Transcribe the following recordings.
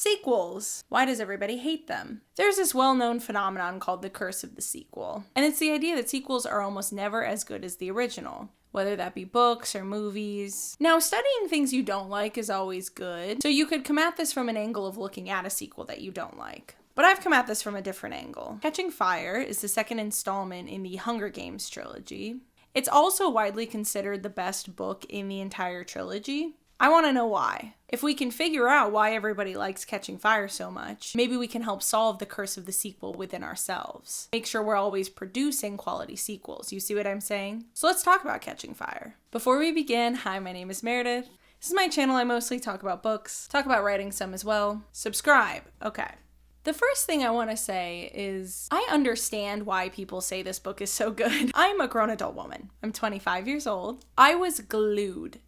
Sequels. Why does everybody hate them? There's this well-known phenomenon called the curse of the sequel. And it's the idea that sequels are almost never as good as the original, whether that be books or movies. Now, studying things you don't like is always good, so you could come at this from an angle of looking at a sequel that you don't like. But I've come at this from a different angle. Catching Fire is the second installment in the Hunger Games trilogy. It's also widely considered the best book in the entire trilogy. I want to know why. If we can figure out why everybody likes Catching Fire so much, maybe we can help solve the curse of the sequel within ourselves. Make sure we're always producing quality sequels. You see what I'm saying? So let's talk about Catching Fire. Before we begin, hi, my name is Meredith. This is my channel. I mostly talk about books, talk about writing some as well. Subscribe. Okay. The first thing I want to say is I understand why people say this book is so good. I'm a grown adult woman. I'm 25 years old. I was glued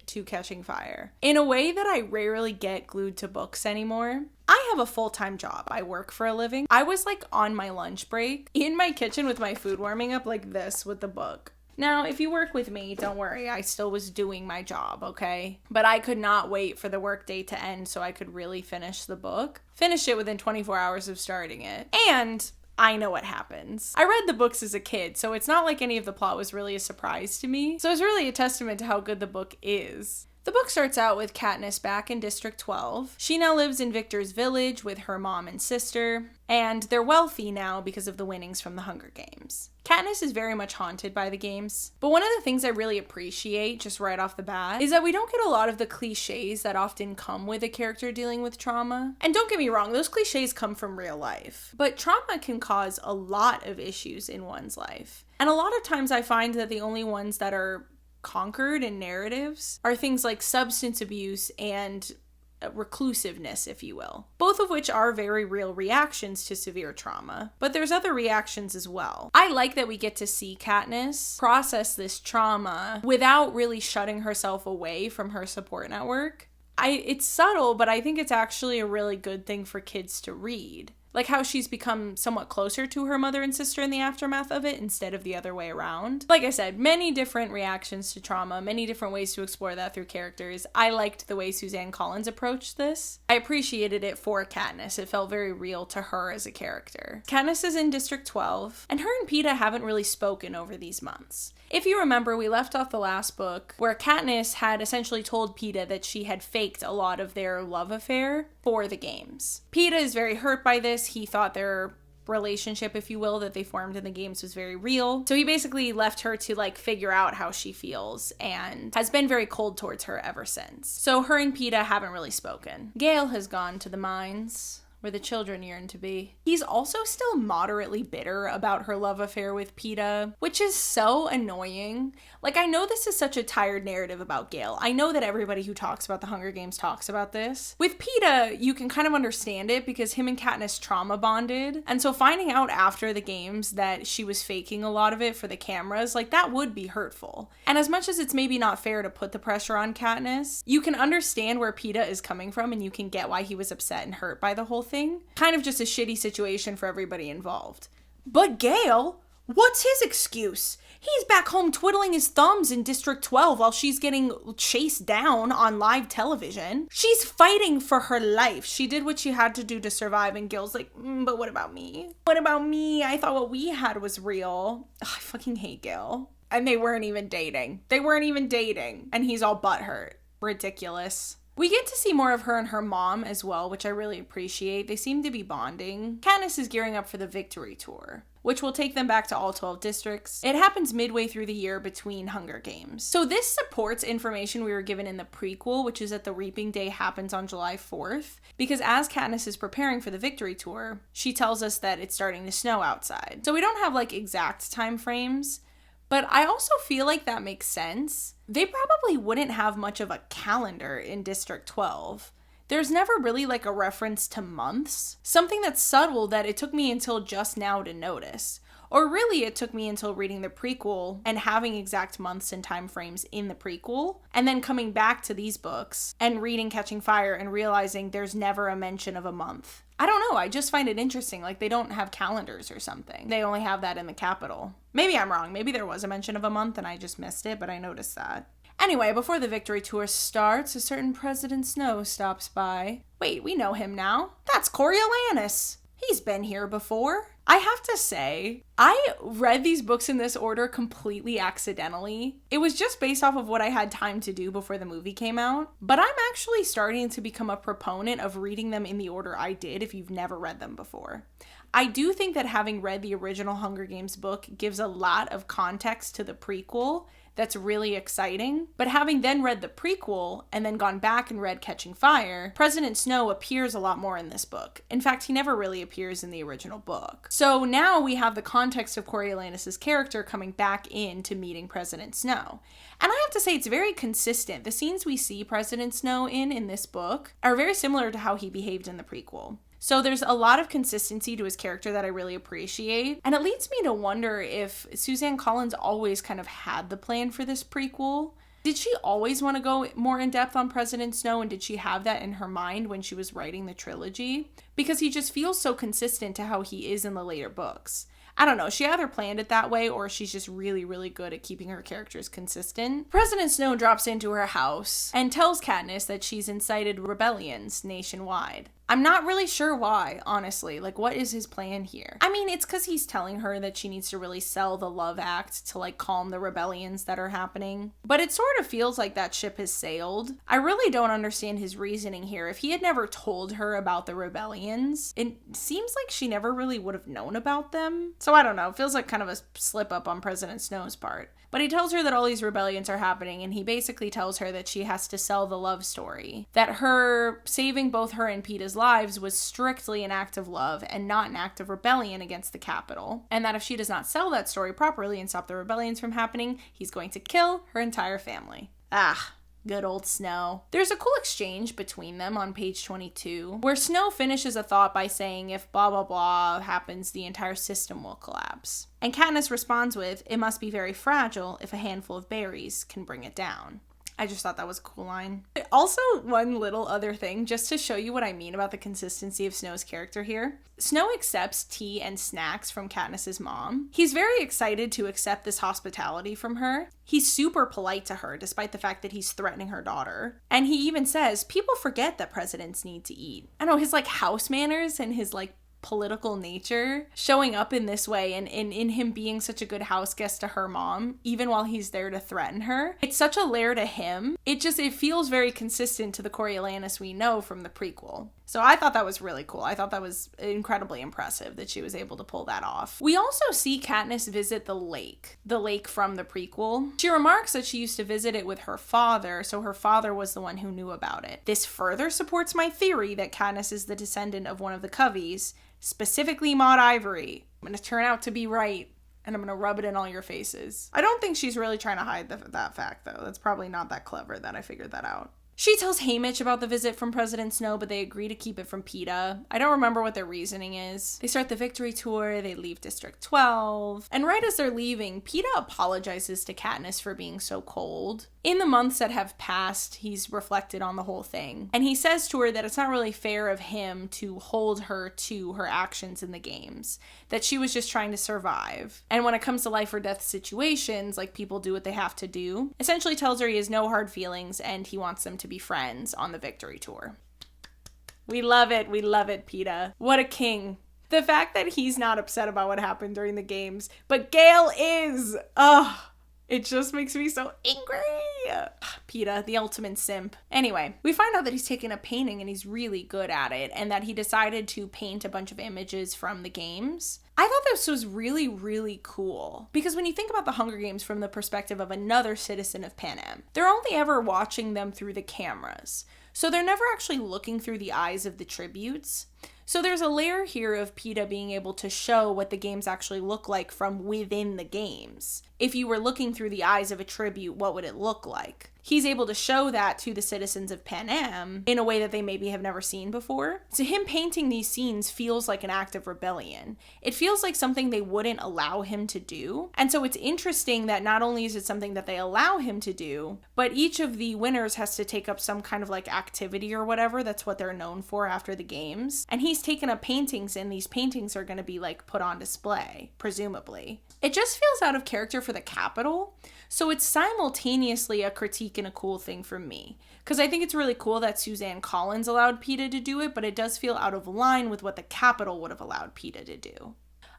to Catching Fire in a way that I rarely get glued to books anymore. I have a full-time job. I work for a living. I was like on my lunch break in my kitchen with my food warming up like this with the book. Now, if you work with me, don't worry, I still was doing my job, okay? But I could not wait for the workday to end so I could really finish the book. Finished it within 24 hours of starting it. And I know what happens. I read the books as a kid, so it's not like any of the plot was really a surprise to me. So it's really a testament to how good the book is. The book starts out with Katniss back in District 12. She now lives in Victor's village with her mom and sister, and they're wealthy now because of the winnings from the Hunger Games. Katniss is very much haunted by the games, but one of the things I really appreciate just right off the bat is that we don't get a lot of the cliches that often come with a character dealing with trauma. And don't get me wrong, those cliches come from real life, but trauma can cause a lot of issues in one's life. And a lot of times I find that the only ones that are conquered in narratives are things like substance abuse and reclusiveness, if you will, both of which are very real reactions to severe trauma, but there's other reactions as well. I like that we get to see Katniss process this trauma without really shutting herself away from her support network. It's subtle, but I think it's actually a really good thing for kids to read. Like how she's become somewhat closer to her mother and sister in the aftermath of it instead of the other way around. Like I said, many different reactions to trauma, many different ways to explore that through characters. I liked the way Suzanne Collins approached this. I appreciated it for Katniss. It felt very real to her as a character. Katniss is in District 12, and her and Peeta haven't really spoken over these months. If you remember, we left off the last book where Katniss had essentially told Peeta that she had faked a lot of their love affair for the games. Peeta is very hurt by this. He thought their relationship, if you will, that they formed in the games was very real. So he basically left her to like figure out how she feels and has been very cold towards her ever since. So her and Peeta haven't really spoken. Gale has gone to the mines where the children yearn to be. He's also still moderately bitter about her love affair with Peeta, which is so annoying. Like, I know this is such a tired narrative about Gale. I know that everybody who talks about the Hunger Games talks about this. With Peeta, you can kind of understand it because him and Katniss trauma bonded. And so finding out after the games that she was faking a lot of it for the cameras, like that would be hurtful. And as much as it's maybe not fair to put the pressure on Katniss, you can understand where Peeta is coming from and you can get why he was upset and hurt by the whole thing. Kind of just a shitty situation for everybody involved. But Gale, what's his excuse? He's back home twiddling his thumbs in District 12 while she's getting chased down on live television. She's fighting for her life. She did what she had to do to survive, and Gale's like, but what about me? What about me? I thought what we had was real. Ugh, I fucking hate Gale. And they weren't even dating. And he's all butthurt. Ridiculous. We get to see more of her and her mom as well, which I really appreciate. They seem to be bonding. Katniss is gearing up for the Victory Tour, which will take them back to all 12 districts. It happens midway through the year between Hunger Games. So this supports information we were given in the prequel, which is that the Reaping Day happens on July 4th, because as Katniss is preparing for the Victory Tour, she tells us that it's starting to snow outside. So we don't have like exact time frames, but I also feel like that makes sense. They probably wouldn't have much of a calendar in District 12. There's never really like a reference to months, something that's subtle that it took me until just now to notice. Or really, it took me until reading the prequel and having exact months and time frames in the prequel, and then coming back to these books and reading Catching Fire and realizing there's never a mention of a month. I don't know, I just find it interesting, like they don't have calendars or something. They only have that in the capital. Maybe I'm wrong, maybe there was a mention of a month and I just missed it, but I noticed that. Anyway, before the victory tour starts, a certain President Snow stops by. Wait, we know him now. That's Coriolanus. He's been here before. I have to say, I read these books in this order completely accidentally. It was just based off of what I had time to do before the movie came out. But I'm actually starting to become a proponent of reading them in the order I did if you've never read them before. I do think that having read the original Hunger Games book gives a lot of context to the prequel that's really exciting. But having then read the prequel and then gone back and read Catching Fire, President Snow appears a lot more in this book. In fact, he never really appears in the original book. So now we have the context of Coriolanus' character coming back into meeting President Snow. And I have to say, it's very consistent. The scenes we see President Snow in this book are very similar to how he behaved in the prequel. So there's a lot of consistency to his character that I really appreciate. And it leads me to wonder if Suzanne Collins always kind of had the plan for this prequel. Did she always want to go more in depth on President Snow, and did she have that in her mind when she was writing the trilogy? Because he just feels so consistent to how he is in the later books. I don't know, she either planned it that way or she's just really, really good at keeping her characters consistent. President Snow drops into her house and tells Katniss that she's incited rebellions nationwide. I'm not really sure why, honestly. Like, what is his plan here? I mean, it's because he's telling her that she needs to really sell the love act to, like, calm the rebellions that are happening. But it sort of feels like that ship has sailed. I really don't understand his reasoning here. If he had never told her about the rebellions, it seems like she never really would have known about them. So I don't know. It feels like kind of a slip up on President Snow's part. But he tells her that all these rebellions are happening, and he basically tells her that she has to sell the love story. That her saving both her and Peeta's lives was strictly an act of love and not an act of rebellion against the Capitol. And that if she does not sell that story properly and stop the rebellions from happening, he's going to kill her entire family. Good old Snow. There's a cool exchange between them on page 22, where Snow finishes a thought by saying if blah blah blah happens, the entire system will collapse. And Katniss responds with, it must be very fragile if a handful of berries can bring it down. I just thought that was a cool line. Also, one little other thing, just to show you what I mean about the consistency of Snow's character here. Snow accepts tea and snacks from Katniss's mom. He's very excited to accept this hospitality from her. He's super polite to her, despite the fact that he's threatening her daughter. And he even says, people forget that presidents need to eat. I know, his, like, house manners and his, like, political nature showing up in this way, and in him being such a good house guest to her mom, even while he's there to threaten her. It's such a layer to him. It feels very consistent to the Coriolanus we know from the prequel. So I thought that was really cool. I thought that was incredibly impressive that she was able to pull that off. We also see Katniss visit the lake from the prequel. She remarks that she used to visit it with her father, so her father was the one who knew about it. This further supports my theory that Katniss is the descendant of one of the Coveys, specifically Maud Ivory. I'm going to turn out to be right, and I'm going to rub it in all your faces. I don't think she's really trying to hide that fact, though. That's probably not that clever that I figured that out. She tells Haymitch about the visit from President Snow, but they agree to keep it from Peeta. I don't remember what their reasoning is. They start the victory tour, they leave District 12, and right as they're leaving, Peeta apologizes to Katniss for being so cold. In the months that have passed, he's reflected on the whole thing, and he says to her that it's not really fair of him to hold her to her actions in the games, that she was just trying to survive. And when it comes to life or death situations, like, people do what they have to do, essentially tells her he has no hard feelings and he wants them to be friends on the victory tour. We love it, Peeta. What a king. The fact that he's not upset about what happened during the games, but Gale is! It just makes me so angry. Peeta, the ultimate simp. Anyway, we find out that he's taken a painting and he's really good at it, and that he decided to paint a bunch of images from the games. I thought this was really, really cool. Because when you think about the Hunger Games from the perspective of another citizen of Panem, they're only ever watching them through the cameras. So they're never actually looking through the eyes of the tributes. So there's a layer here of Peeta being able to show what the games actually look like from within the games. If you were looking through the eyes of a tribute, what would it look like? He's able to show that to the citizens of Panem in a way that they maybe have never seen before. So him painting these scenes feels like an act of rebellion. It feels like something they wouldn't allow him to do. And so it's interesting that not only is it something that they allow him to do, but each of the winners has to take up some kind of like activity or whatever. That's what they're known for after the games. And he's taken up paintings, and these paintings are going to be like put on display, presumably. It just feels out of character for the Capitol. So it's simultaneously a critique and a cool thing for me. Because I think it's really cool that Suzanne Collins allowed peeta to do it, but it does feel out of line with what the Capitol would have allowed peeta to do.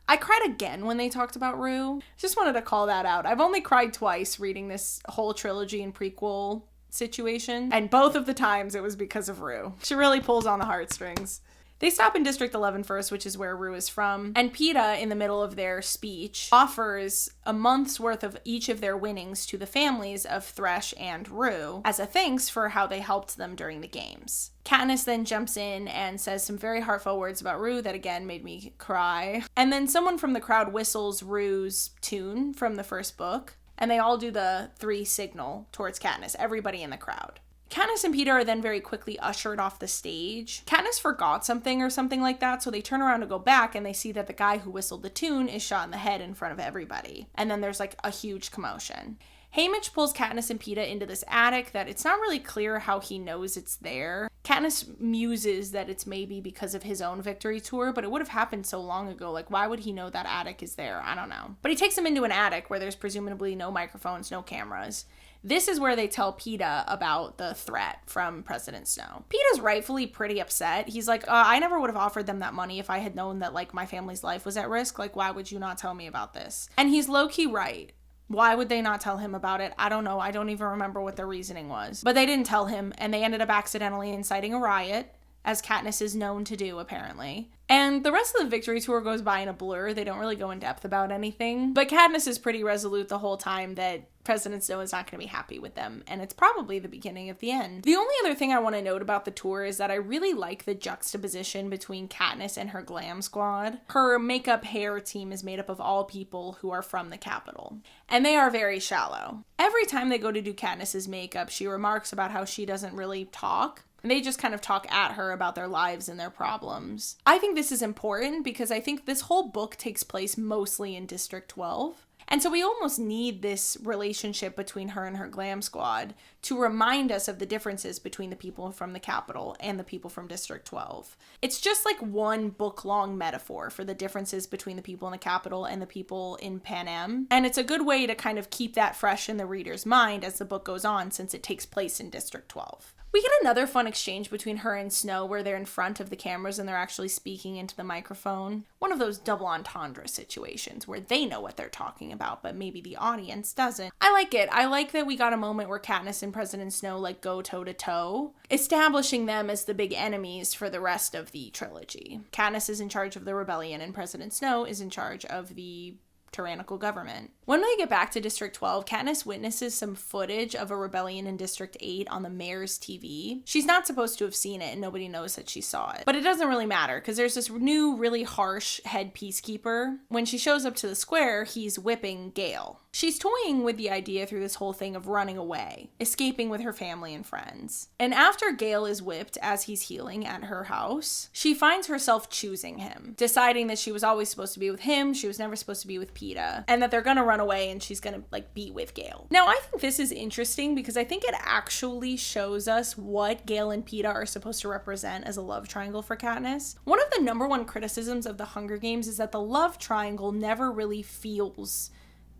I cried again when they talked about Rue. Just wanted to call that out. I've only cried twice reading this whole trilogy and prequel situation, and both of the times it was because of Rue. She really pulls on the heartstrings. They stop in District 11 first, which is where Rue is from, and peeta, in the middle of their speech, offers a month's worth of each of their winnings to the families of Thresh and Rue as a thanks for how they helped them during the games. Katniss then jumps in and says some very heartfelt words about Rue that again made me cry. And then someone from the crowd whistles Rue's tune from the first book, and they all do the 3 signal towards Katniss, everybody in the crowd. Katniss and Peeta are then very quickly ushered off the stage. Katniss forgot something or something like that, so they turn around to go back and they see that the guy who whistled the tune is shot in the head in front of everybody. And then there's like a huge commotion. Haymitch pulls Katniss and Peeta into this attic that it's not really clear how he knows it's there. Katniss muses that it's maybe because of his own victory tour, but it would have happened so long ago. Like, why would he know that attic is there? I don't know. But he takes them into an attic where there's presumably no microphones, no cameras. This is where they tell Peeta about the threat from President Snow. Peeta's rightfully pretty upset. He's like, I never would have offered them that money if I had known that, like, my family's life was at risk. Like, why would you not tell me about this? And he's low-key right. Why would they not tell him about it? I don't know. I don't even remember what their reasoning was. But they didn't tell him, and they ended up accidentally inciting a riot, as Katniss is known to do, apparently. And the rest of the victory tour goes by in a blur. They don't really go in depth about anything. But Katniss is pretty resolute the whole time that President Snow is not going to be happy with them, and it's probably the beginning of the end. The only other thing I want to note about the tour is that I really like the juxtaposition between Katniss and her glam squad. Her makeup hair team is made up of all people who are from the Capitol, and they are very shallow. Every time they go to do Katniss's makeup, she remarks about how she doesn't really talk. And they just kind of talk at her about their lives and their problems. I think this is important because I think this whole book takes place mostly in District 12. And so we almost need this relationship between her and her glam squad to remind us of the differences between the people from the Capitol and the people from District 12. It's just like one book-long metaphor for the differences between the people in the Capitol and the people in Panem. And it's a good way to kind of keep that fresh in the reader's mind as the book goes on, since it takes place in District 12. We get another fun exchange between her and Snow where they're in front of the cameras and they're actually speaking into the microphone. One of those double entendre situations where they know what they're talking about, but maybe the audience doesn't. I like it. I like that we got a moment where Katniss and President Snow like go toe to toe, establishing them as the big enemies for the rest of the trilogy. Katniss is in charge of the rebellion and President Snow is in charge of the tyrannical government. When we get back to District 12, Katniss witnesses some footage of a rebellion in District 8 on the mayor's TV. She's not supposed to have seen it and nobody knows that she saw it. But it doesn't really matter because there's this new really harsh head peacekeeper. When she shows up to the square, he's whipping Gale. She's toying with the idea through this whole thing of running away, escaping with her family and friends. And after Gale is whipped as he's healing at her house, she finds herself choosing him, deciding that she was always supposed to be with him, she was never supposed to be with Peeta, and that they're gonna run away and she's gonna like be with Gale. Now I think this is interesting because I think it actually shows us what Gale and Peeta are supposed to represent as a love triangle for Katniss. One of the #1 criticisms of the Hunger Games is that the love triangle never really feels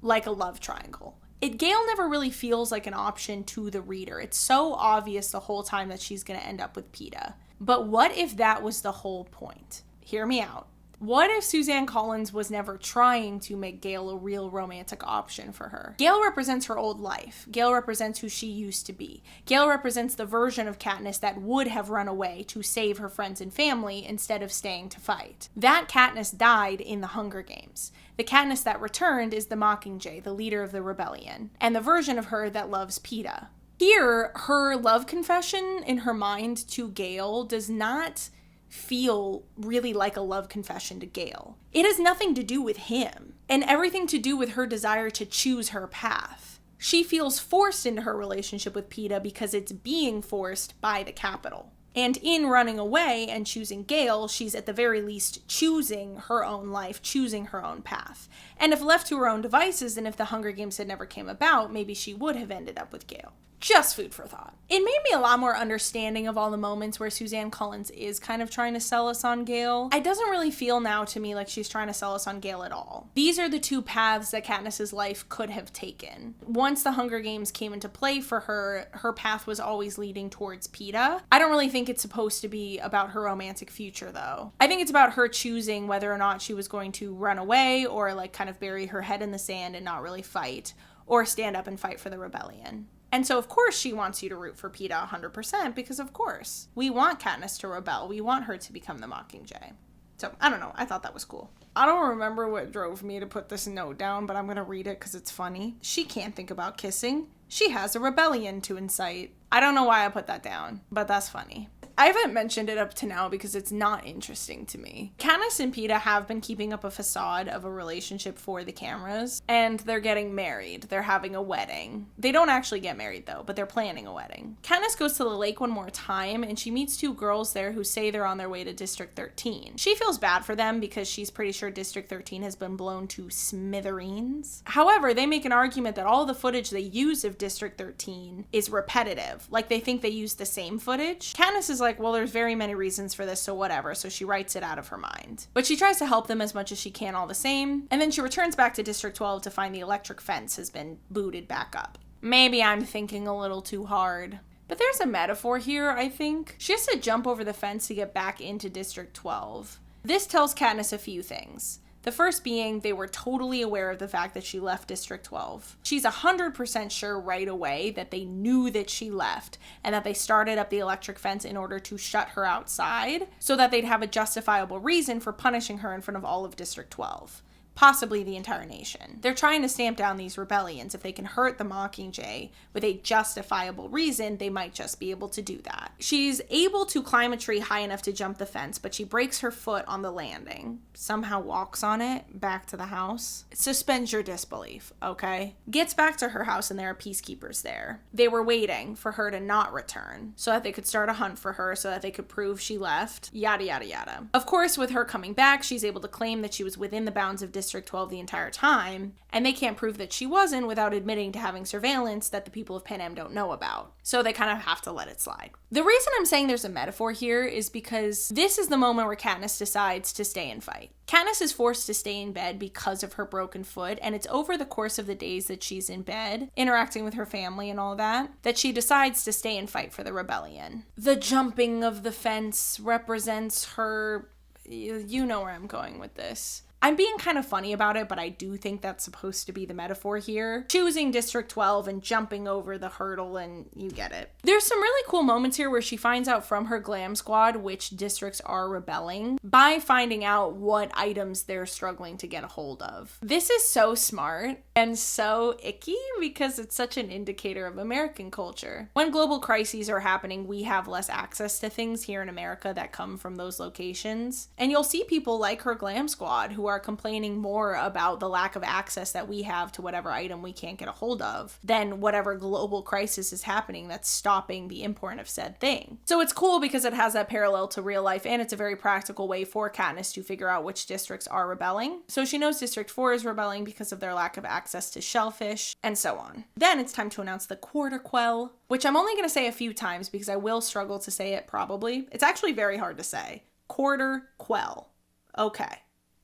like a love triangle. Gale never really feels like an option to the reader. It's so obvious the whole time that she's going to end up with Peeta. But what if that was the whole point? Hear me out. What if Suzanne Collins was never trying to make Gale a real romantic option for her? Gale represents her old life. Gale represents who she used to be. Gale represents the version of Katniss that would have run away to save her friends and family instead of staying to fight. That Katniss died in the Hunger Games. The Katniss that returned is the Mockingjay, the leader of the rebellion, and the version of her that loves Peeta. Here, her love confession in her mind to Gale does not feel really like a love confession to Gale. It has nothing to do with him, and everything to do with her desire to choose her path. She feels forced into her relationship with Peeta because it's being forced by the Capitol. And in running away and choosing Gale, she's at the very least choosing her own life, choosing her own path. And if left to her own devices, and if the Hunger Games had never came about, maybe she would have ended up with Gale. Just food for thought. It made me a lot more understanding of all the moments where Suzanne Collins is kind of trying to sell us on Gale. It doesn't really feel now to me like she's trying to sell us on Gale at all. These are the two paths that Katniss's life could have taken. Once the Hunger Games came into play for her, her path was always leading towards Peeta. I don't really think it's supposed to be about her romantic future though. I think it's about her choosing whether or not she was going to run away or like kind of bury her head in the sand and not really fight, or stand up and fight for the rebellion. And so, of course, she wants you to root for Peeta 100% because, of course, we want Katniss to rebel. We want her to become the Mockingjay. So, I don't know. I thought that was cool. I don't remember what drove me to put this note down, but I'm going to read it because it's funny. She can't think about kissing. She has a rebellion to incite. I don't know why I put that down, but that's funny. I haven't mentioned it up to now because it's not interesting to me. Katniss and Peeta have been keeping up a facade of a relationship for the cameras, and they're getting married. They're having a wedding. They don't actually get married though, but they're planning a wedding. Katniss goes to the lake one more time, and she meets two girls there who say they're on their way to District 13. She feels bad for them because she's pretty sure District 13 has been blown to smithereens. However, they make an argument that all the footage they use of District 13 is repetitive. Like they think they use the same footage. Katniss is like, well, there's very many reasons for this, so whatever, so she writes it out of her mind. But she tries to help them as much as she can all the same, and then she returns back to District 12 to find the electric fence has been booted back up. Maybe I'm thinking a little too hard. But there's a metaphor here, I think. She has to jump over the fence to get back into District 12. This tells Katniss a few things. The first being they were totally aware of the fact that she left District 12. She's 100% sure right away that they knew that she left and that they started up the electric fence in order to shut her outside so that they'd have a justifiable reason for punishing her in front of all of District 12. Possibly the entire nation. They're trying to stamp down these rebellions. If they can hurt the Mockingjay with a justifiable reason, they might just be able to do that. She's able to climb a tree high enough to jump the fence, but she breaks her foot on the landing. Somehow walks on it back to the house. Suspends your disbelief, okay? Gets back to her house and there are peacekeepers there. They were waiting for her to not return so that they could start a hunt for her, so that they could prove she left, yada yada yada. Of course, with her coming back, she's able to claim that she was within the bounds of District 12 the entire time, and they can't prove that she wasn't without admitting to having surveillance that the people of Panem don't know about. So they kind of have to let it slide. The reason I'm saying there's a metaphor here is because this is the moment where Katniss decides to stay and fight. Katniss is forced to stay in bed because of her broken foot, and it's over the course of the days that she's in bed, interacting with her family and all that she decides to stay and fight for the rebellion. The jumping of the fence represents her... You know where I'm going with this. I'm being kind of funny about it, but I do think that's supposed to be the metaphor here. Choosing District 12 and jumping over the hurdle, and you get it. There's some really cool moments here where she finds out from her glam squad which districts are rebelling by finding out what items they're struggling to get a hold of. This is so smart and so icky because it's such an indicator of American culture. When global crises are happening, we have less access to things here in America that come from those locations. And you'll see people like her glam squad who are complaining more about the lack of access that we have to whatever item we can't get a hold of than whatever global crisis is happening that's stopping the import of said thing. So it's cool because it has that parallel to real life, and it's a very practical way for Katniss to figure out which districts are rebelling. So she knows District 4 is rebelling because of their lack of access to shellfish, and so on. Then it's time to announce the quarter quell, which I'm only going to say a few times because I will struggle to say it probably. It's actually very hard to say. Quarter quell. Okay.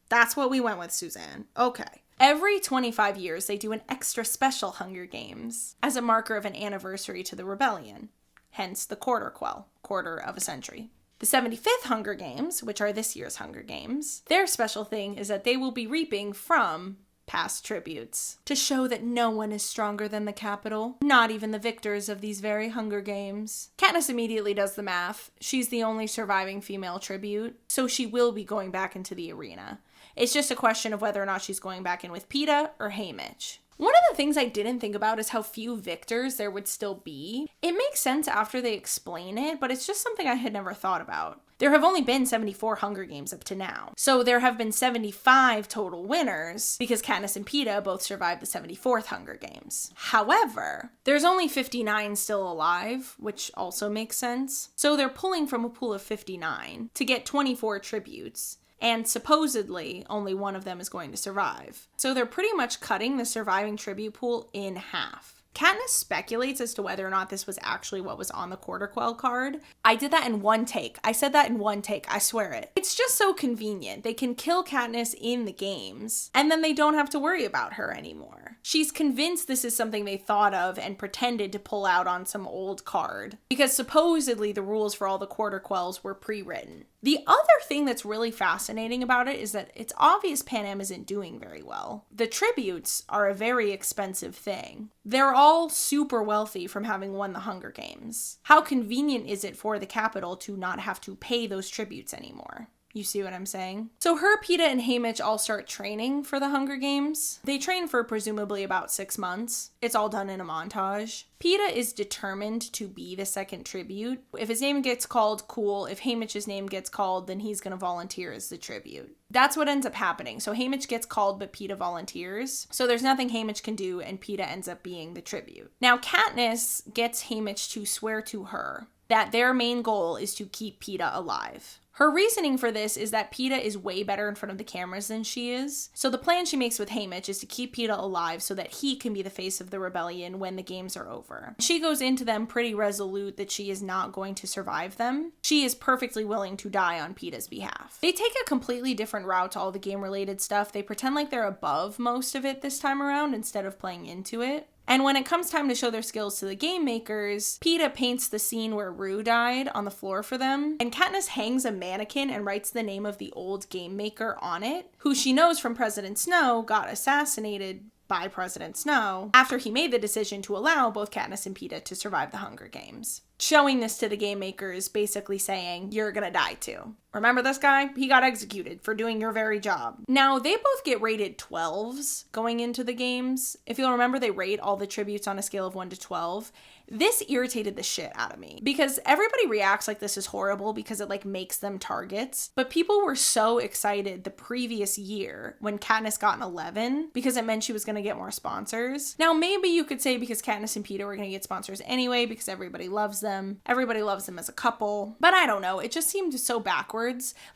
That's what we went with, Suzanne. Okay. Every 25 years, they do an extra special Hunger Games as a marker of an anniversary to the rebellion. Hence the quarter quell, quarter of a century. The 75th Hunger Games, which are this year's Hunger Games, their special thing is that they will be reaping from past tributes to show that no one is stronger than the Capitol, not even the victors of these very Hunger Games. Katniss immediately does the math. She's the only surviving female tribute, so she will be going back into the arena. It's just a question of whether or not she's going back in with Peeta or Haymitch. One of the things I didn't think about is how few victors there would still be. It makes sense after they explain it, but it's just something I had never thought about. There have only been 74 Hunger Games up to now, so there have been 75 total winners because Katniss and Peeta both survived the 74th Hunger Games. However, there's only 59 still alive, which also makes sense. So they're pulling from a pool of 59 to get 24 tributes. And supposedly, only one of them is going to survive. So they're pretty much cutting the surviving tribute pool in half. Katniss speculates as to whether or not this was actually what was on the quarter quell card. I did that in one take. I said that in one take. I swear it. It's just so convenient. They can kill Katniss in the games, and then they don't have to worry about her anymore. She's convinced this is something they thought of and pretended to pull out on some old card, because supposedly the rules for all the quarter quells were pre-written. The other thing that's really fascinating about it is that it's obvious Panem isn't doing very well. The tributes are a very expensive thing. They're all super wealthy from having won the Hunger Games. How convenient is it for the Capitol to not have to pay those tributes anymore? You see what I'm saying? So her, Peeta, and Haymitch all start training for the Hunger Games. They train for presumably about 6 months. It's all done in a montage. Peeta is determined to be the second tribute. If his name gets called, cool. If Haymitch's name gets called, then he's gonna volunteer as the tribute. That's what ends up happening. So Haymitch gets called, but Peeta volunteers. So there's nothing Haymitch can do, and Peeta ends up being the tribute. Now Katniss gets Haymitch to swear to her that their main goal is to keep Peeta alive. Her reasoning for this is that Peeta is way better in front of the cameras than she is. So the plan she makes with Haymitch is to keep Peeta alive so that he can be the face of the rebellion when the games are over. She goes into them pretty resolute that she is not going to survive them. She is perfectly willing to die on Peeta's behalf. They take a completely different route to all the game-related stuff. They pretend like they're above most of it this time around instead of playing into it. And when it comes time to show their skills to the game makers, Peeta paints the scene where Rue died on the floor for them, and Katniss hangs a mannequin and writes the name of the old game maker on it, who she knows from President Snow got assassinated by President Snow after he made the decision to allow both Katniss and Peeta to survive the Hunger Games. Showing this to the game makers, basically saying, you're gonna die too. Remember this guy? He got executed for doing your very job. Now, they both get rated 12s going into the games. If you'll remember, they rate all the tributes on a scale of 1 to 12. This irritated the shit out of me because everybody reacts like this is horrible because it like makes them targets. But people were so excited the previous year when Katniss got an 11 because it meant she was going to get more sponsors. Now, maybe you could say because Katniss and Peeta were going to get sponsors anyway because everybody loves them. Everybody loves them as a couple. But I don't know. It just seemed so backwards.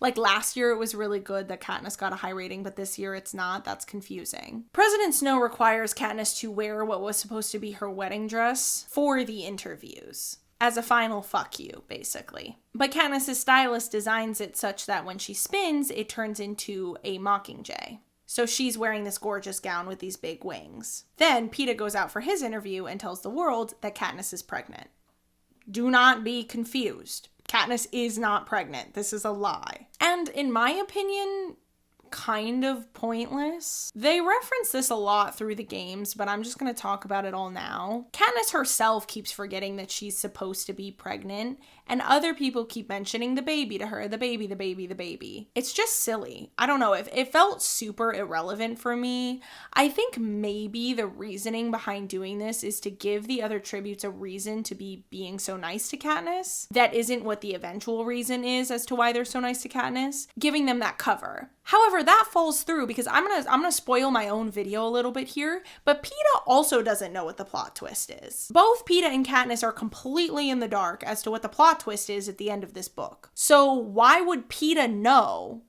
Like last year it was really good that Katniss got a high rating, but this year it's not. That's confusing. President Snow requires Katniss to wear what was supposed to be her wedding dress for the interviews as a final fuck you, basically. But Katniss's stylist designs it such that when she spins, it turns into a mockingjay. So she's wearing this gorgeous gown with these big wings. Then Peeta goes out for his interview and tells the world that Katniss is pregnant. Do not be confused. Katniss is not pregnant. This is a lie. And in my opinion, kind of pointless. They reference this a lot through the games, but I'm just going to talk about it all now. Katniss herself keeps forgetting that she's supposed to be pregnant, and other people keep mentioning the baby to her, the baby, the baby, the baby. It's just silly. I don't know, it felt super irrelevant for me. I think maybe the reasoning behind doing this is to give the other tributes a reason to be being so nice to Katniss. That isn't what the eventual reason is as to why they're so nice to Katniss, giving them that cover. However, that falls through because I'm gonna spoil my own video a little bit here, but Peeta also doesn't know what the plot twist is. Both Peeta and Katniss are completely in the dark as to what the plot twist is at the end of this book. So why would Peeta know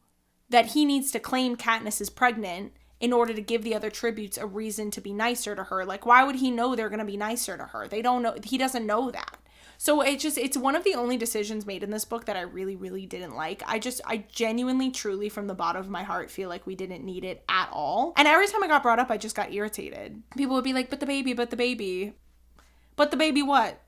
that he needs to claim Katniss is pregnant in order to give the other tributes a reason to be nicer to her? Like, why would he know they're gonna be nicer to her? They don't know, he doesn't know that. So it's one of the only decisions made in this book that I really, really didn't like. I genuinely, truly, from the bottom of my heart, feel like we didn't need it at all. And every time it got brought up, I just got irritated. People would be like, but the baby, but the baby. But the baby what?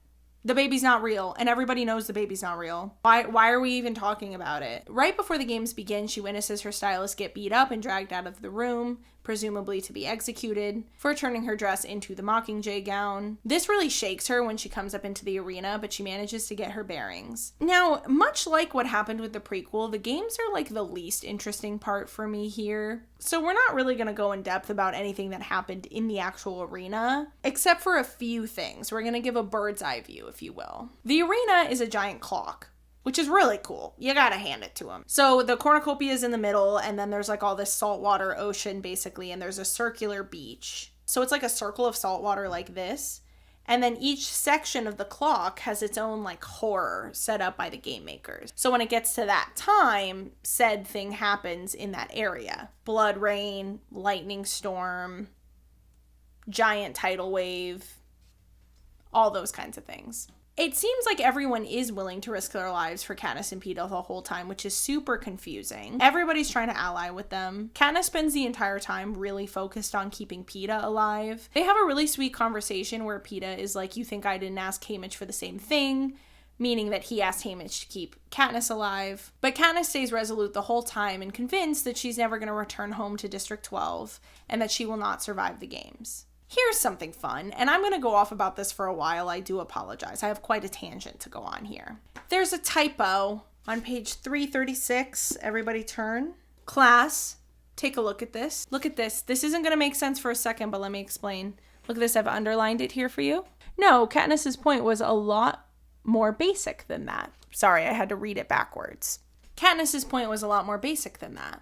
The baby's not real, and everybody knows the baby's not real. Why are we even talking about it? Right before the games begin, she witnesses her stylist get beat up and dragged out of the room, presumably to be executed, for turning her dress into the Mockingjay gown. This really shakes her when she comes up into the arena, but she manages to get her bearings. Now, much like what happened with the prequel, the games are like the least interesting part for me here. So we're not really going to go in depth about anything that happened in the actual arena, except for a few things. We're going to give a bird's eye view, if you will. The arena is a giant clock, which is really cool. You gotta hand it to them. So the cornucopia is in the middle, and then there's like all this saltwater ocean basically, and there's a circular beach. So it's like a circle of saltwater like this. And then each section of the clock has its own like horror set up by the game makers. So when it gets to that time, said thing happens in that area. Blood rain, lightning storm, giant tidal wave, all those kinds of things. It seems like everyone is willing to risk their lives for Katniss and Peeta the whole time, which is super confusing. Everybody's trying to ally with them. Katniss spends the entire time really focused on keeping Peeta alive. They have a really sweet conversation where Peeta is like, you think I didn't ask Haymitch for the same thing? Meaning that he asked Haymitch to keep Katniss alive. But Katniss stays resolute the whole time and convinced that she's never going to return home to District 12 and that she will not survive the games. Here's something fun, and I'm going to go off about this for a while. I do apologize. I have quite a tangent to go on here. There's a typo on page 336. Everybody turn. Class, take a look at this. Look at this. This isn't going to make sense for a second, but let me explain. Look at this. I've underlined it here for you. No, Katniss's point was a lot more basic than that. Sorry, I had to read it backwards. Katniss's point was a lot more basic than that.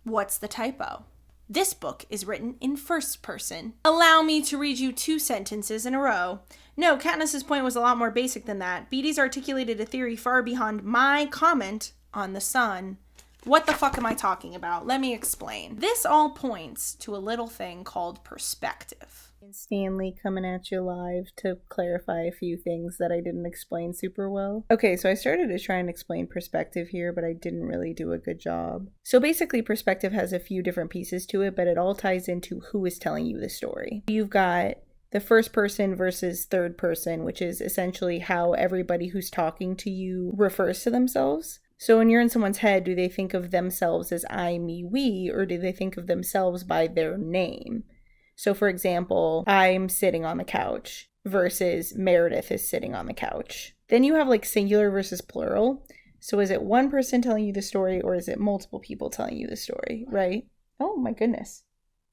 What's the typo? This book is written in first person. Allow me to read you 2 sentences in a row. No, Katniss's point was a lot more basic than that. Beatty's articulated a theory far beyond my comment on the sun. What the fuck am I talking about? Let me explain. This all points to a little thing called perspective. Stanley coming at you live to clarify a few things that I didn't explain super well. Okay, so I started to try and explain perspective here, but I didn't really do a good job. So basically, perspective has a few different pieces to it, but it all ties into who is telling you the story. You've got the first person versus third person, which is essentially how everybody who's talking to you refers to themselves. So when you're in someone's head, do they think of themselves as I, me, we, or do they think of themselves by their name? So for example, I'm sitting on the couch versus Meredith is sitting on the couch. Then you have like singular versus plural. So is it one person telling you the story or is it multiple people telling you the story, right? Oh my goodness.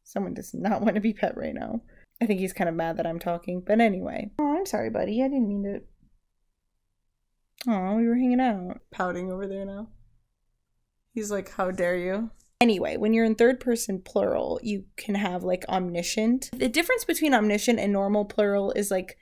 Someone does not want to be pet right now. I think he's kind of mad that I'm talking. But anyway. Oh, I'm sorry, buddy. I didn't mean to. Oh, we were hanging out. Pouting over there now. He's like, how dare you? Anyway, when you're in third person plural, you can have like omniscient. The difference between omniscient and normal plural is like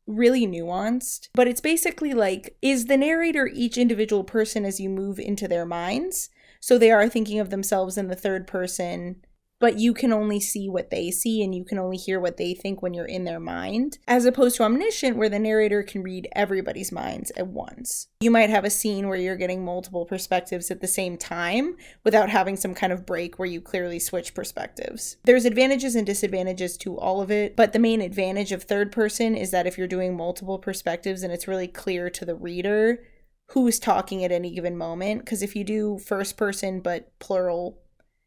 really nuanced, but it's basically like, is the narrator each individual person as you move into their minds? So they are thinking of themselves in the third person, but you can only see what they see and you can only hear what they think when you're in their mind, as opposed to omniscient where the narrator can read everybody's minds at once. You might have a scene where you're getting multiple perspectives at the same time without having some kind of break where you clearly switch perspectives. There's advantages and disadvantages to all of it, but the main advantage of third person is that if you're doing multiple perspectives and it's really clear to the reader who's talking at any given moment, because if you do first person but plural,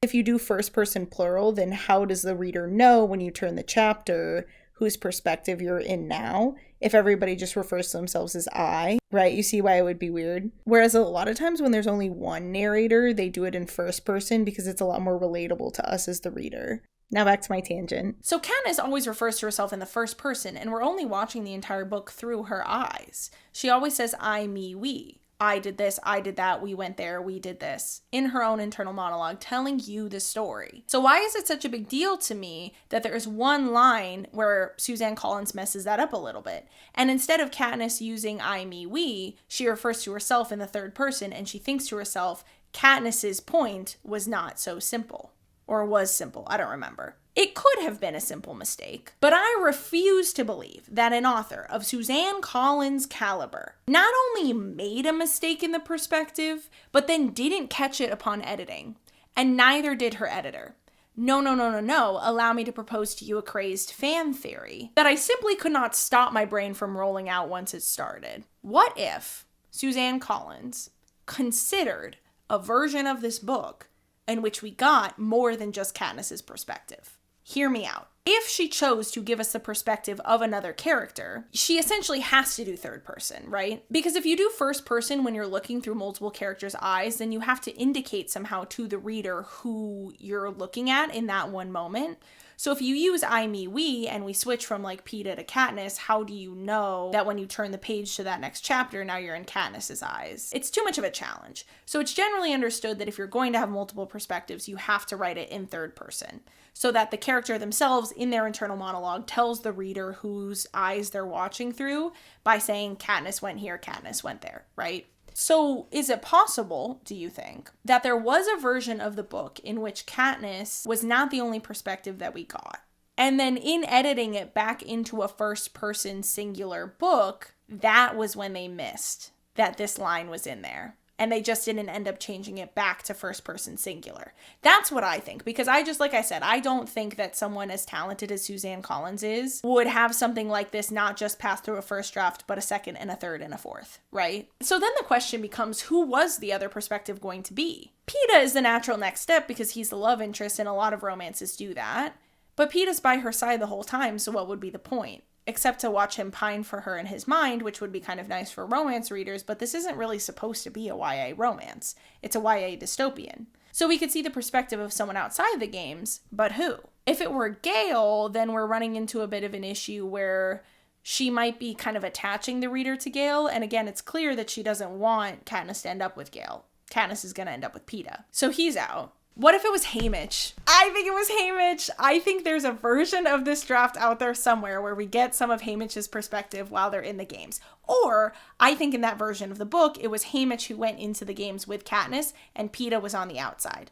if you do first person plural, then how does the reader know when you turn the chapter whose perspective you're in now if everybody just refers to themselves as I, right? You see why it would be weird? Whereas a lot of times when there's only one narrator, they do it in first person because it's a lot more relatable to us as the reader. Now back to my tangent. So Katniss always refers to herself in the first person, and we're only watching the entire book through her eyes. She always says I, me, we. I did this, I did that, we went there, we did this, in her own internal monologue, telling you the story. So why is it such a big deal to me that there's one line where Suzanne Collins messes that up a little bit? And instead of Katniss using I, me, we, she refers to herself in the third person, and she thinks to herself, Katniss's point was not so simple. Or was simple, I don't remember. It could have been a simple mistake, but I refuse to believe that an author of Suzanne Collins' caliber not only made a mistake in the perspective, but then didn't catch it upon editing. And neither did her editor. No, allow me to propose to you a crazed fan theory that I simply could not stop my brain from rolling out once it started. What if Suzanne Collins considered a version of this book in which we got more than just Katniss's perspective? Hear me out. If she chose to give us the perspective of another character, she essentially has to do third person, right? Because if you do first person when you're looking through multiple characters' eyes, then you have to indicate somehow to the reader who you're looking at in that one moment. So if you use I, me, we, and we switch from like Peeta to Katniss, how do you know that when you turn the page to that next chapter, now you're in Katniss's eyes? It's too much of a challenge. So it's generally understood that if you're going to have multiple perspectives, you have to write it in third person, so that the character themselves in their internal monologue tells the reader whose eyes they're watching through by saying Katniss went here, Katniss went there, right? So is it possible, do you think, that there was a version of the book in which Katniss was not the only perspective that we got? And then in editing it back into a first-person singular book, that was when they missed that this line was in there. And they just didn't end up changing it back to first-person singular. That's what I think. Because like I said, I don't think that someone as talented as Suzanne Collins is would have something like this not just pass through a first draft, but a second and a third and a fourth, right? So then the question becomes, who was the other perspective going to be? Peeta is the natural next step because he's the love interest, and a lot of romances do that. But Peeta's by her side the whole time, so what would be the point? Except to watch him pine for her in his mind, which would be kind of nice for romance readers, but this isn't really supposed to be a YA romance. It's a YA dystopian. So we could see the perspective of someone outside the games, but who? If it were Gale, then we're running into a bit of an issue where she might be kind of attaching the reader to Gale, and again, it's clear that she doesn't want Katniss to end up with Gale. Katniss is going to end up with Peeta. So he's out. What if it was Haymitch? I think it was Haymitch. I think there's a version of this draft out there somewhere where we get some of Haymitch's perspective while they're in the games. Or I think in that version of the book, it was Haymitch who went into the games with Katniss and Peeta was on the outside.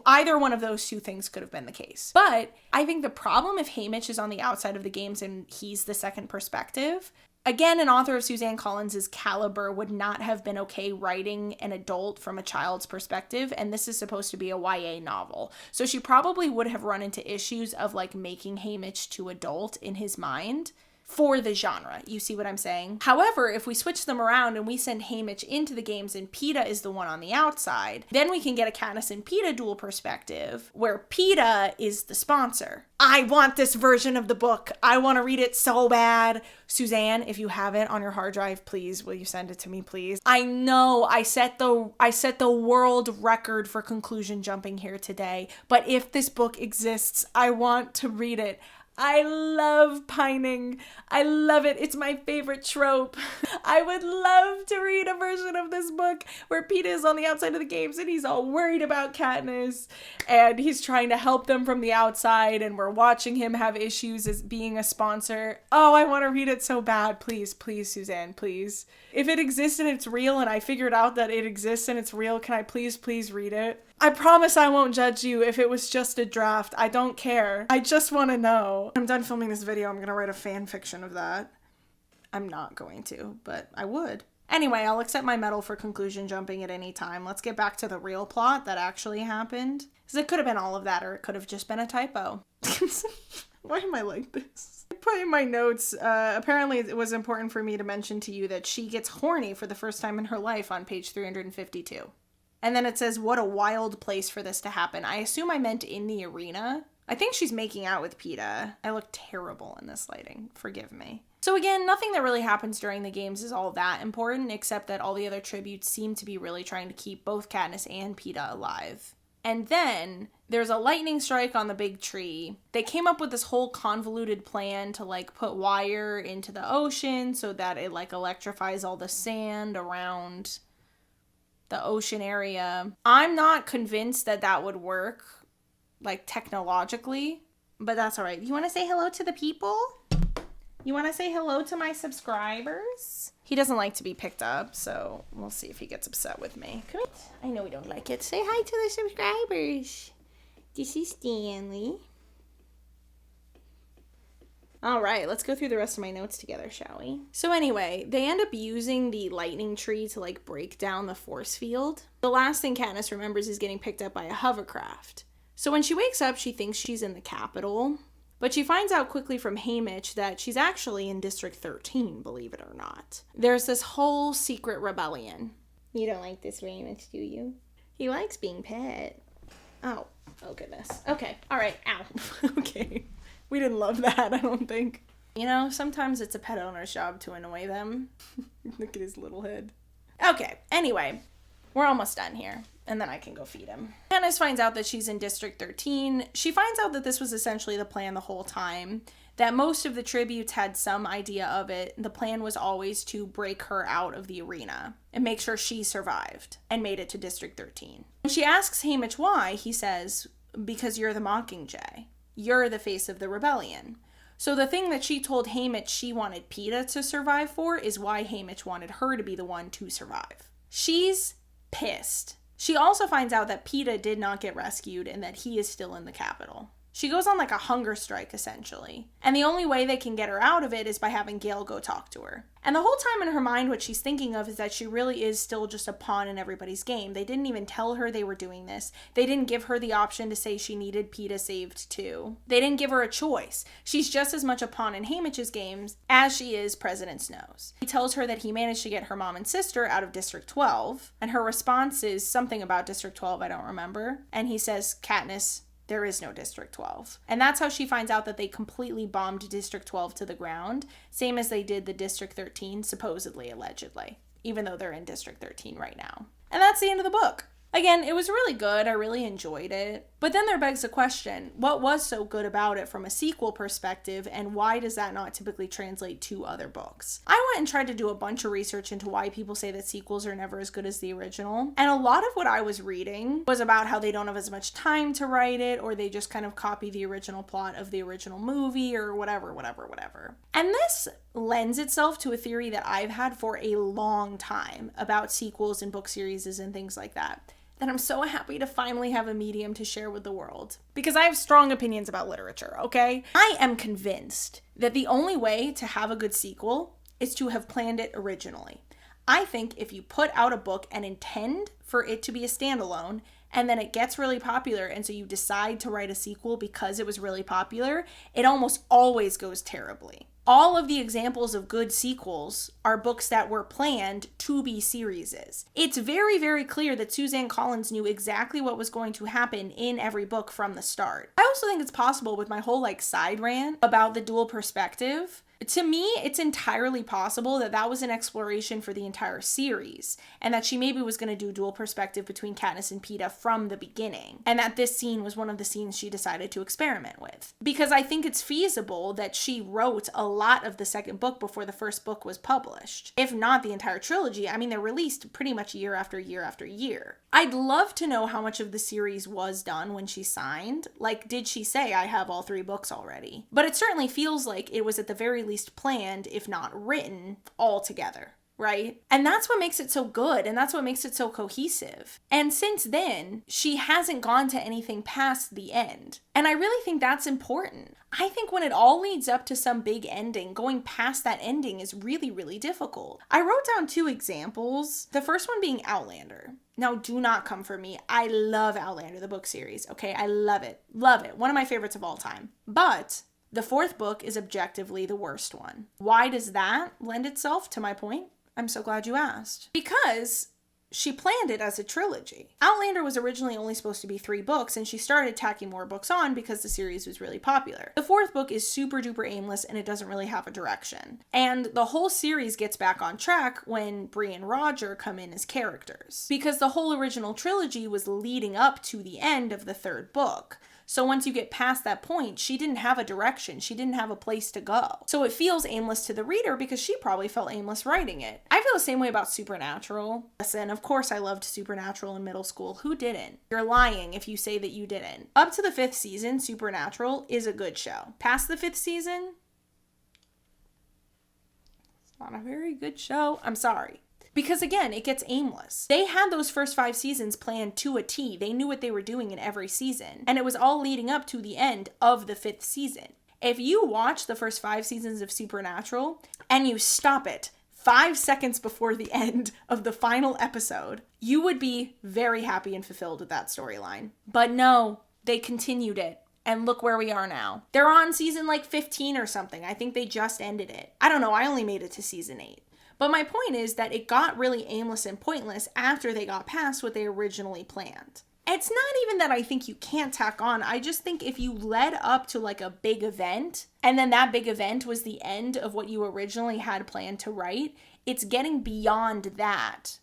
Either one of those two things could have been the case. But I think the problem if Haymitch is on the outside of the games and he's the second perspective, again, an author of Suzanne Collins' caliber would not have been okay writing an adult from a child's perspective, and this is supposed to be a YA novel. So she probably would have run into issues of like making Haymitch too adult in his mind for the genre. You see what I'm saying? However, if we switch them around and we send Haymitch into the games and Peeta is the one on the outside, then we can get a Katniss and Peeta dual perspective where Peeta is the sponsor. I want this version of the book. I want to read it so bad. Suzanne, if you have it on your hard drive, please, will you send it to me, please? I know I set the world record for conclusion jumping here today, but if this book exists, I want to read it. I love pining. I love it. It's my favorite trope. I would love to read a version of this book where Peeta is on the outside of the games and he's all worried about Katniss and he's trying to help them from the outside and we're watching him have issues as being a sponsor. Oh, I want to read it so bad. Please, please, Suzanne, please. If it exists and it's real and I figured out that it exists and it's real, can I please, please read it? I promise I won't judge you if it was just a draft. I don't care. I just want to know. I'm done filming this video. I'm going to write a fan fiction of that. I'm not going to, but I would. Anyway, I'll accept my medal for conclusion jumping at any time. Let's get back to the real plot that actually happened. Because it could have been all of that, or it could have just been a typo. Why am I like this? I put in my notes, apparently it was important for me to mention to you that she gets horny for the first time in her life on page 352. And then it says, what a wild place for this to happen. I assume I meant in the arena. I think she's making out with Peeta. I look terrible in this lighting. Forgive me. So again, nothing that really happens during the games is all that important, except that all the other tributes seem to be really trying to keep both Katniss and Peeta alive. And then there's a lightning strike on the big tree. They came up with this whole convoluted plan to like put wire into the ocean so that it like electrifies all the sand around the ocean area. I'm not convinced that that would work, like, technologically, but that's all right. You want to say hello to the people? You want to say hello to my subscribers? He doesn't like to be picked up, so we'll see if he gets upset with me. Come here. I know we don't like it. Say hi to the subscribers. This is Stanley. All right, let's go through the rest of my notes together, shall we? So anyway, they end up using the lightning tree to like break down the force field. The last thing Katniss remembers is getting picked up by a hovercraft. So when she wakes up, she thinks she's in the capital, but she finds out quickly from Haymitch that she's actually in District 13, believe it or not. There's this whole secret rebellion. You don't like this very much, do you? He likes being pet. Oh goodness. Okay, all right, ow. Okay. We didn't love that, I don't think. You know, sometimes it's a pet owner's job to annoy them. Look at his little head. Okay, anyway, we're almost done here, and then I can go feed him. Katniss finds out that she's in District 13. She finds out that this was essentially the plan the whole time, that most of the tributes had some idea of it. The plan was always to break her out of the arena and make sure she survived and made it to District 13. When she asks Haymitch why, he says, because you're the Mockingjay. You're the face of the rebellion. So the thing that she told Haymitch she wanted Peeta to survive for is why Haymitch wanted her to be the one to survive. She's pissed. She also finds out that Peeta did not get rescued and that he is still in the capital. She goes on like a hunger strike, essentially. And the only way they can get her out of it is by having Gale go talk to her. And the whole time in her mind, what she's thinking of is that she really is still just a pawn in everybody's game. They didn't even tell her they were doing this. They didn't give her the option to say she needed Peeta saved too. They didn't give her a choice. She's just as much a pawn in Haymitch's games as she is President Snow's. He tells her that he managed to get her mom and sister out of District 12, and her response is something about District 12, I don't remember. And he says, Katniss, there is no District 12. And that's how she finds out that they completely bombed District 12 to the ground, same as they did the District 13, supposedly, allegedly, even though they're in District 13 right now. And that's the end of the book. Again, it was really good. I really enjoyed it. But then there begs the question, what was so good about it from a sequel perspective, and why does that not typically translate to other books? I went and tried to do a bunch of research into why people say that sequels are never as good as the original. And a lot of what I was reading was about how they don't have as much time to write it, or they just kind of copy the original plot of the original movie, or whatever. And this lends itself to a theory that I've had for a long time about sequels and book series and things like that I'm so happy to finally have a medium to share with the world. Because I have strong opinions about literature, okay? I am convinced that the only way to have a good sequel is to have planned it originally. I think if you put out a book and intend for it to be a standalone, and then it gets really popular, and so you decide to write a sequel because it was really popular, it almost always goes terribly. All of the examples of good sequels are books that were planned to be series. It's very, very clear that Suzanne Collins knew exactly what was going to happen in every book from the start. I also think it's possible with my whole side rant about the dual perspective. To me, it's entirely possible that that was an exploration for the entire series, and that she maybe was going to do dual perspective between Katniss and Peeta from the beginning, and that this scene was one of the scenes she decided to experiment with. Because I think it's feasible that she wrote a lot of the second book before the first book was published. If not the entire trilogy, I mean, they're released pretty much year after year after year. I'd love to know how much of the series was done when she signed. Did she say, I have all 3 books already? But it certainly feels like it was at the very least planned, if not written, all together, right? And that's what makes it so good, and that's what makes it so cohesive. And since then, she hasn't gone to anything past the end. And I really think that's important. I think when it all leads up to some big ending, going past that ending is really, really difficult. I wrote down 2 examples, the first one being Outlander. Now, do not come for me. I love Outlander, the book series, okay? I love it. Love it. One of my favorites of all time. But the 4th book is objectively the worst one. Why does that lend itself to my point? I'm so glad you asked. Because she planned it as a trilogy. Outlander was originally only supposed to be 3 books, and she started tacking more books on because the series was really popular. The 4th book is super duper aimless, and it doesn't really have a direction. And the whole series gets back on track when Bree and Roger come in as characters. Because the whole original trilogy was leading up to the end of the 3rd book. So once you get past that point, she didn't have a direction. She didn't have a place to go. So it feels aimless to the reader because she probably felt aimless writing it. I feel the same way about Supernatural. Listen, of course I loved Supernatural in middle school. Who didn't? You're lying if you say that you didn't. Up to the 5th season, Supernatural is a good show. Past the 5th season, it's not a very good show. I'm sorry. Because again, it gets aimless. They had those first 5 seasons planned to a T. They knew what they were doing in every season. And it was all leading up to the end of the 5th season. If you watch the first 5 seasons of Supernatural and you stop it 5 seconds before the end of the final episode, you would be very happy and fulfilled with that storyline. But no, they continued it. And look where we are now. They're on season 15 or something. I think they just ended it. I don't know. I only made it to season 8. But my point is that it got really aimless and pointless after they got past what they originally planned. It's not even that I think you can't tack on. I just think if you led up to a big event, and then that big event was the end of what you originally had planned to write, it's getting beyond that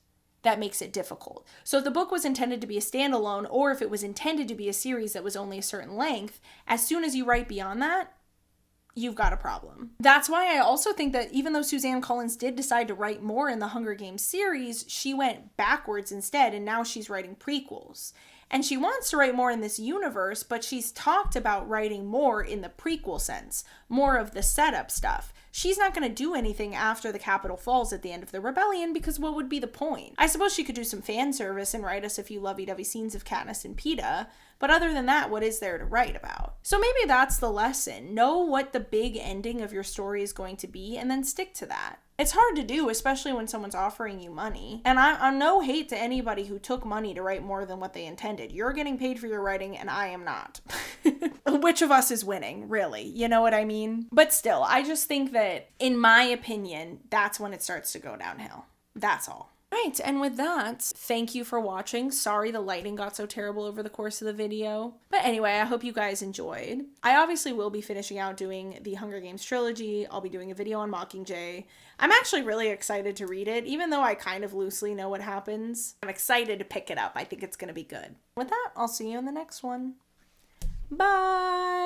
makes it difficult. So if the book was intended to be a standalone, or if it was intended to be a series that was only a certain length, as soon as you write beyond that, you've got a problem. That's why I also think that even though Suzanne Collins did decide to write more in the Hunger Games series, she went backwards instead, and now she's writing prequels. And she wants to write more in this universe, but she's talked about writing more in the prequel sense, more of the setup stuff. she's not going to do anything after the capital falls at the end of the rebellion, because what would be the point? I suppose she could do some fan service and write us a few lovey-dovey scenes of Katniss and Peeta, but other than that, what is there to write about? So maybe that's the lesson. Know what the big ending of your story is going to be, and then stick to that. It's hard to do, especially when someone's offering you money. And I'm no hate to anybody who took money to write more than what they intended. You're getting paid for your writing, and I am not. Which of us is winning, really? You know what I mean? But still, I just think that, in my opinion, that's when it starts to go downhill. That's all. Right, and with that, thank you for watching. Sorry the lighting got so terrible over the course of the video. But anyway, I hope you guys enjoyed. I obviously will be finishing out doing the Hunger Games trilogy. I'll be doing a video on Mockingjay. I'm actually really excited to read it, even though I kind of loosely know what happens. I'm excited to pick it up. I think it's going to be good. With that, I'll see you in the next one. Bye!